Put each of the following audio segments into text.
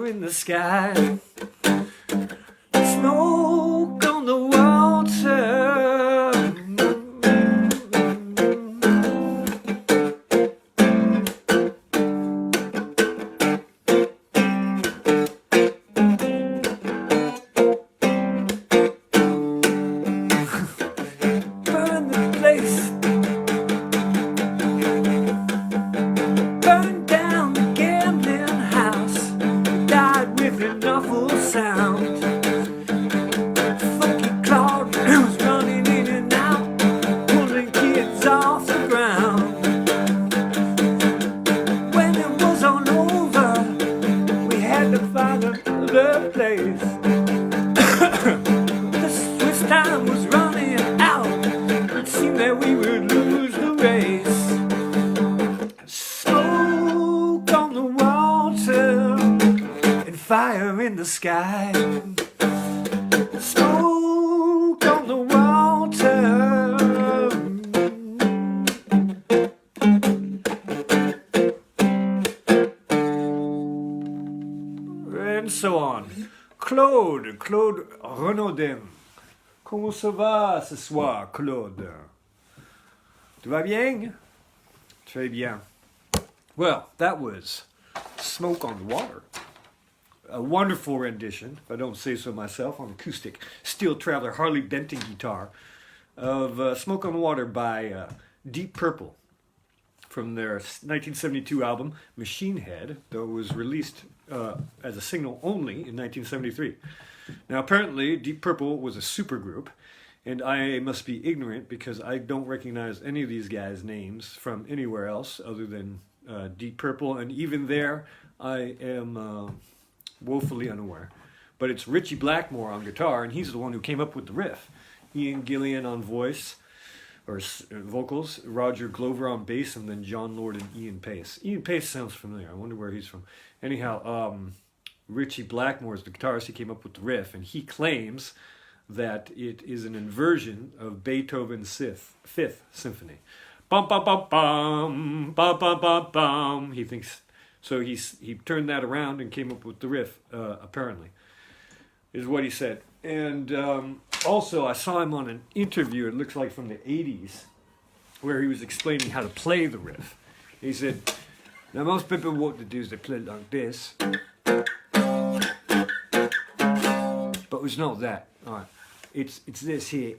in the sky. Smoke on the water. Burn the place. Burn down the gambling house. Died with an awful sound. Funky Claude was running in and out, pulling kids off the ground. When it was all over, we had to find another place. The Swiss time was running out. It seemed that we would lose the race. Smoke on the water and fire in the sky. Smoke on the water. And so on. Claude Renaudin. Comment ça va ce soir, Claude? Tout va bien? Très bien. Well, that was Smoke on the Water. A wonderful rendition, if I don't say so myself, on acoustic Steel Traveler Harley Benton guitar of Smoke on the Water by Deep Purple from their 1972 album Machine Head, though it was released as a single only in 1973. Now apparently Deep Purple was a supergroup, and I must be ignorant because I don't recognize any of these guys' names from anywhere else other than Deep Purple, and even there I am woefully unaware. But it's Richie Blackmore on guitar, and he's the one who came up with the riff. Ian Gillian on voice, or vocals, Roger Glover on bass, and then John Lord and Ian Pace. Ian Pace sounds familiar. I wonder where he's from. Anyhow, Richie Blackmore is the guitarist. He came up with the riff, and he claims that it is an inversion of Beethoven's Fifth Symphony. Bum bum bum bum bum bum bum bum. He thinks so. He turned that around and came up with the riff. Apparently, is what he said. And also, I saw him on an interview. It looks like from the '80s, where he was explaining how to play the riff. He said, "Now most people what they do is they play it like this, but it's not that. All right, it's this here."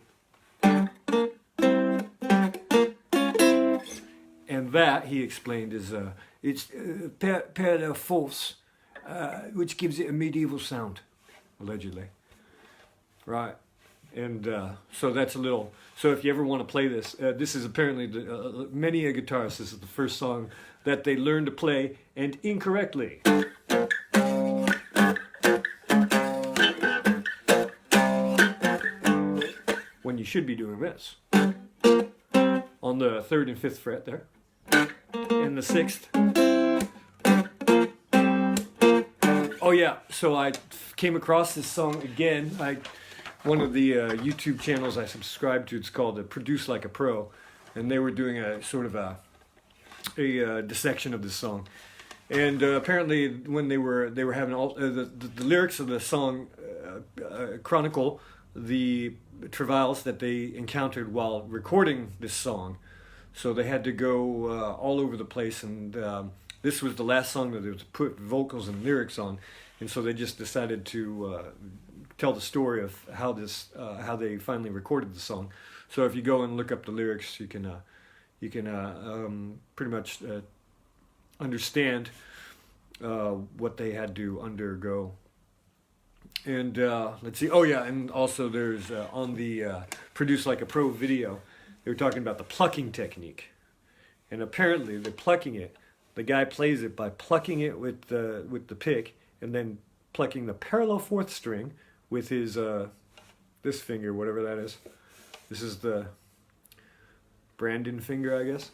And that, he explained, is it's parallel false, which gives it a medieval sound, allegedly. Right, and so that's a little. So if you ever want to play this, this is apparently many a guitarist. This is the first song that they learn to play, and incorrectly. When you should be doing this on the 3rd and 5th fret there. And the 6th. Oh yeah, so I came across this song again. One of the YouTube channels I subscribe to, it's called Produce Like a Pro, and they were doing a sort of a dissection of this song. And apparently, when they were having all the lyrics of the song chronicle the travails that they encountered while recording this song. So they had to go all over the place, and this was the last song that they put vocals and lyrics on, and so they just decided to tell the story of how they finally recorded the song. So if you go and look up the lyrics, you can pretty much understand what they had to undergo. And let's see. Oh yeah, and also there's on the Produce Like a Pro video, they were talking about the plucking technique, and apparently they're plucking it. The guy plays it by plucking it with the pick, and then plucking the parallel 4th string with his this finger, whatever that is. This is the Brandon finger, I guess.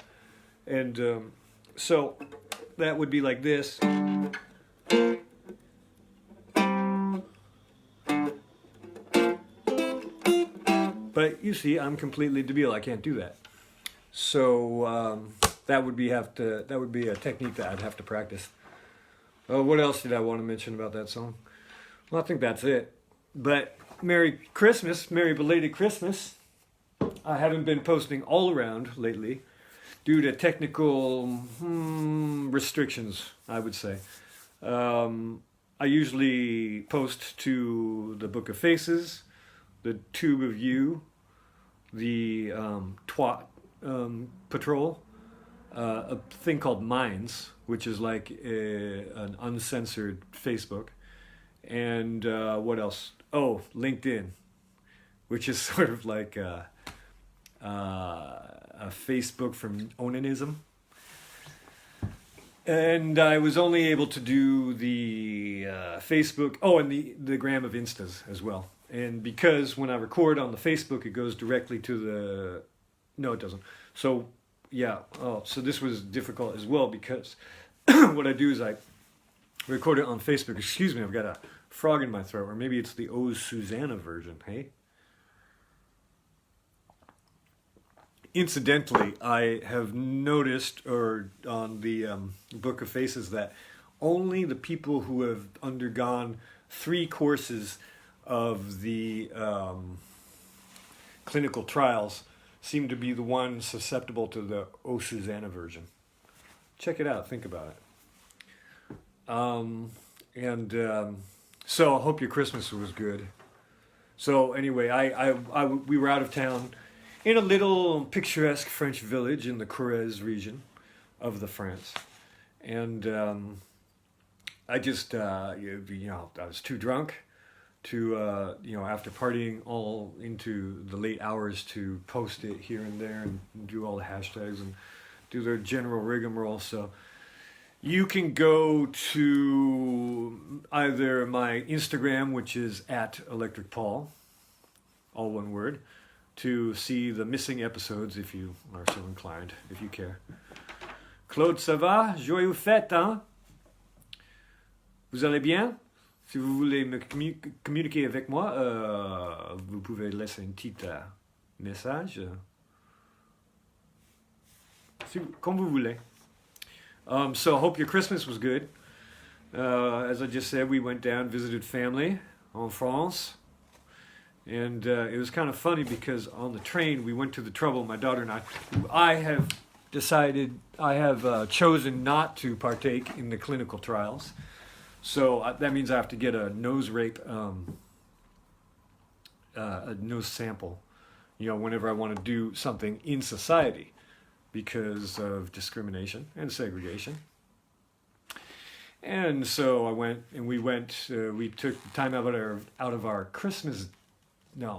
And so that would be like this. But you see, I'm completely debiile. I can't do that. So that would be a technique that I'd have to practice. What else did I want to mention about that song? Well, I think that's it. But Merry Christmas, Merry belated Christmas. I haven't been posting all around lately due to technical restrictions, I would say. I usually post to the Book of Faces, the Tube of You, the Twat Patrol, a thing called Minds, which is like an uncensored Facebook, and what else? Oh, LinkedIn, which is sort of like a Facebook from onanism. And I was only able to do the Facebook, and the gram of Instas as well. And because when I record on the Facebook, it goes directly to the... No, it doesn't. So, yeah. So this was difficult as well because what I do is I record it on Facebook. Excuse me, I've got a frog in my throat. Or maybe it's the Susanna version, hey? Incidentally, I have noticed, or on the Book of Faces, that only the people who have undergone 3 courses of the clinical trials seem to be the ones susceptible to the O Susanna version. Check it out. Think about it. So I hope your Christmas was good. So anyway, we were out of town in a little picturesque French village in the Corrèze region of the France. And I just, I was too drunk to, after partying all into the late hours to post it here and there and do all the hashtags and do the general rigmarole. So you can go to either my Instagram, which is at electricpaul, all one word, to see the missing episodes if you are so inclined, if you care. Claude, ça va? Joyeux fête, hein? Vous allez bien? Si vous voulez me communiquer avec moi, vous pouvez laisser un petit message. Comme vous voulez. So I hope your Christmas was good. As I just said, we went down, visited family en France. And it was kind of funny because on the train we went to the trouble, my daughter and I have chosen not to partake in the clinical trials. So that means I have to get a nose rape, a nose sample, whenever I want to do something in society because of discrimination and segregation. And so I went, and we took the time out of our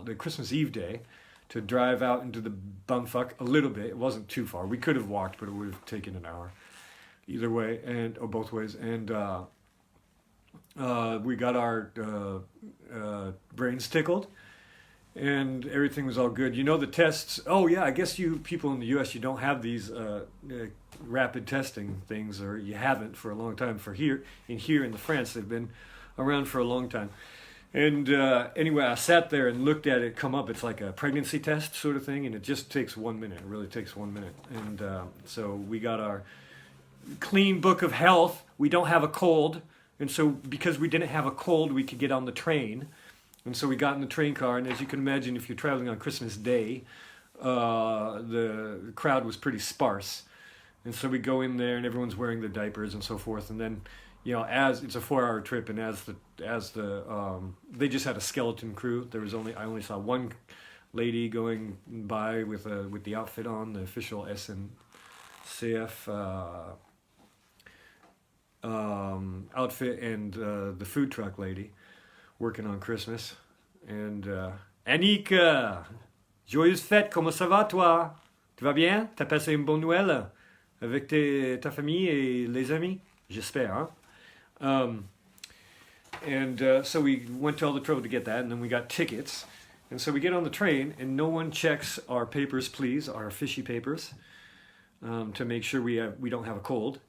the Christmas Eve day to drive out into the bumfuck a little bit. It wasn't too far. We could have walked, but it would have taken an hour either way, or both ways. And we got our brains tickled, and everything was all good. The tests. Oh yeah, I guess you people in the U.S. you don't have these rapid testing things, or you haven't for a long time. Here in the France, they've been around for a long time. And anyway, I sat there and looked at it come up. It's like a pregnancy test sort of thing, and it just takes 1 minute. It really takes 1 minute. And so we got our clean book of health. We don't have a cold. And so because we didn't have a cold, we could get on the train. And so we got in the train car. And as you can imagine, if you're traveling on Christmas Day, the crowd was pretty sparse. And so we go in there and everyone's wearing their diapers and so forth. And then, as it's a 4-hour trip, and as they just had a skeleton crew. I only saw one lady going by with the outfit on, the official SNCF outfit, and the food truck lady working on Christmas. And Annick, joyeuse fête, comment ça va toi? Tu vas bien? T'as passé une bonne Noël avec ta famille et les amis? J'espère, hein? So we went to all the trouble to get that, and then we got tickets. And so we get on the train, and no one checks our papers, please, our fishy papers, to make sure we don't have a cold.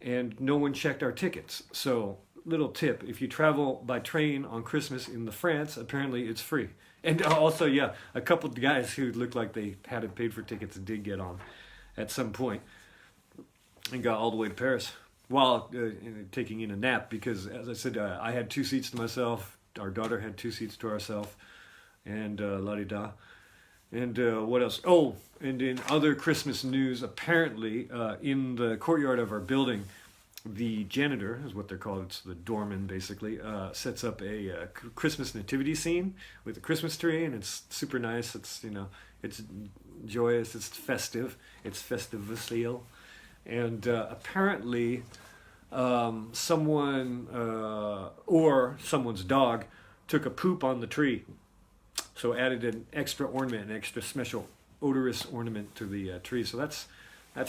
And no one checked our tickets. So, little tip, if you travel by train on Christmas in France, apparently it's free. And also, a couple of guys who looked like they hadn't paid for tickets did get on at some point and got all the way to Paris. while taking in a nap, because as I said, I had 2 seats to myself. Our daughter had 2 seats to herself, and la-di-da. And what else? Oh, and in other Christmas news, apparently in the courtyard of our building, the janitor, is what they're called, it's the doorman basically, sets up a Christmas nativity scene with a Christmas tree, and it's super nice. It's, you know, it's joyous, it's festive, it's festivusile. And apparently someone or someone's dog took a poop on the tree, so added an extra ornament, an extra special odorous ornament to the tree. So that's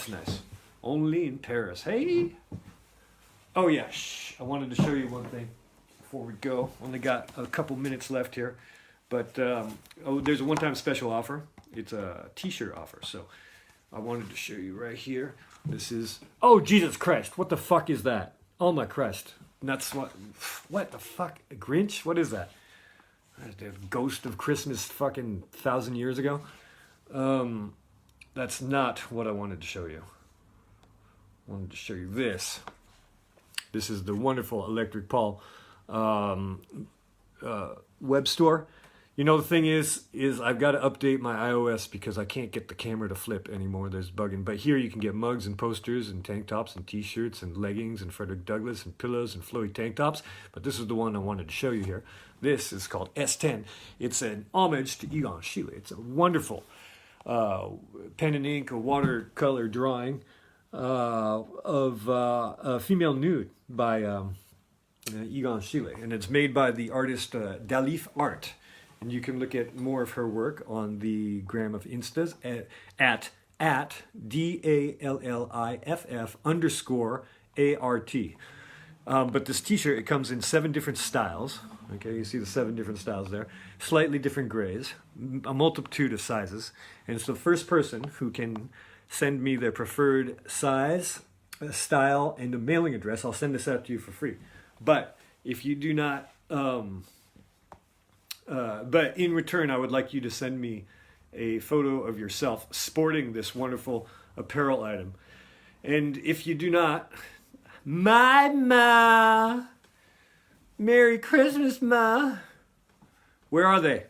nice. Only in Paris. Hey. Oh yeah, I wanted to show you one thing before we go. Only got a couple minutes left here, but there's a one-time special offer. It's a t-shirt offer, so I wanted to show you right here. This is, oh Jesus Christ, what the fuck is that? Oh my Christ, nuts, what the fuck, a Grinch? What is that? The ghost of Christmas fucking 1,000 years ago? That's not what I wanted to show you. I wanted to show you this. This is the wonderful Electric Paul web store. You know, the thing is I've got to update my iOS because I can't get the camera to flip anymore. There's bugging. But here you can get mugs and posters and tank tops and t-shirts and leggings and Frederick Douglass and pillows and flowy tank tops. But this is the one I wanted to show you here. This is called S10. It's an homage to Egon Schiele. It's a wonderful pen and ink, a watercolor drawing of a female nude by Egon Schiele, and it's made by the artist Dalif Art, and you can look at more of her work on the gram of Instas at DALLIFF_ART. But this t-shirt, it comes in 7 different styles. Okay, you see the 7 different styles there, slightly different grays, a multitude of sizes, and it's the first person who can send me their preferred size, style, and a mailing address. I'll send this out to you for free. But if you do not, but in return, I would like you to send me a photo of yourself sporting this wonderful apparel item. And if you do not, my ma, Merry Christmas, ma. Where are they?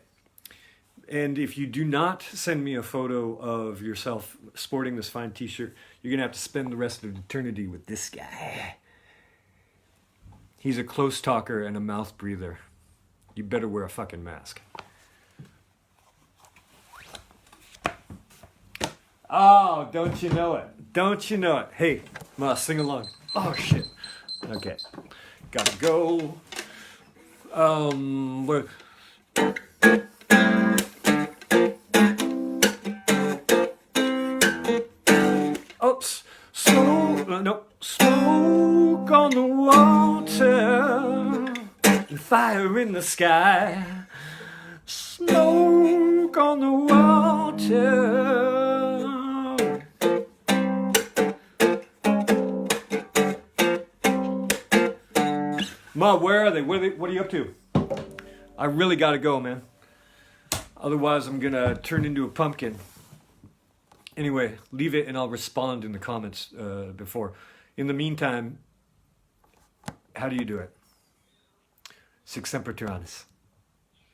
And if you do not send me a photo of yourself sporting this fine t-shirt, you're going to have to spend the rest of eternity with this guy. He's a close talker and a mouth breather. You better wear a fucking mask. Oh, don't you know it? Don't you know it? Hey, Ma, sing along. Oh, shit. Okay. Gotta go. Oops. Smoke on the water and fire in the sky. Smoke on the water. Ma, where are they? What are you up to? I really gotta go, man. Otherwise, I'm gonna turn into a pumpkin. Anyway, leave it and I'll respond in the comments before. In the meantime, how do you do it? Sic semper tyrannis.